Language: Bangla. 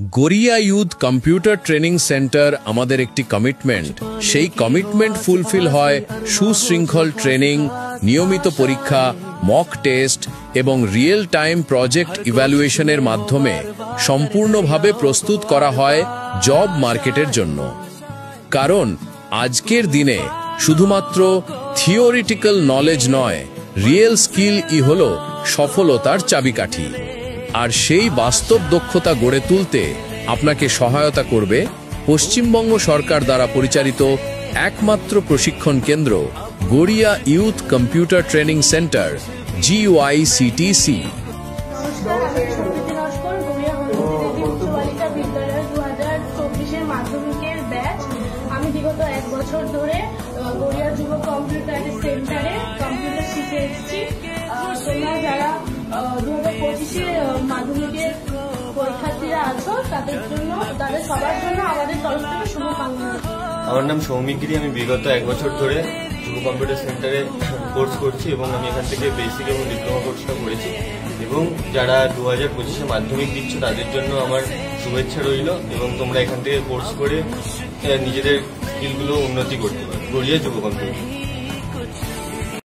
Garia youth computer training centre আমাদের একটি কমিটমেন্ট। সেই কমিটমেন্ট ফুলফিল হয় সুশৃঙ্খল ট্রেনিং, নিয়মিত পরীক্ষা, মক টেস্ট এবং রিয়েল টাইম প্রজেক্ট ইভ্যালুয়েশনের মাধ্যমে সম্পূর্ণভাবে প্রস্তুত করা হয় জব মার্কেটের জন্য। কারণ আজকের দিনে শুধুমাত্র থিওরিটিক্যাল নলেজ নয়, রিয়েল স্কিলই হল সফলতার চাবিকাঠি। আর সেই বাস্তব দক্ষতা গড়ে তুলতে আপনাকে সহায়তা করবে পশ্চিমবঙ্গ সরকার দ্বারা পরিচালিত একমাত্র প্রশিক্ষণ কেন্দ্র Garia youth computer training centre GYCTC। মাধ্যমিকের ব্যাচ। আমি বিগত 1 বছর ধরে গড়িয়া যুব কম্পিউটার সেন্টারে কম্পিউটার শিখে এসেছি। তোমরা যারা 2025-এ মাধ্যমিকের পরীক্ষার্থীরা আছো তাদের সবার জন্য আমাদের তরফ থেকে শুভকামনা। আমার নাম সৌমিক গিরি। আমি বিগত 1 বছর ধরে যুব কম্পিউটার সেন্টারে কোর্স করছি এবং আমি এখান থেকে বেসিক এবং ডিপ্লোমা কোর্সটা করেছি। এবং যারা 2025-এ মাধ্যমিক দিচ্ছ তাদের জন্য আমার শুভেচ্ছা রইল এবং তোমরা এখান থেকে কোর্স করে নিজেদের স্কিলগুলো উন্নতি করতে পারো। গড়িয়া যুব কম্পিউটার।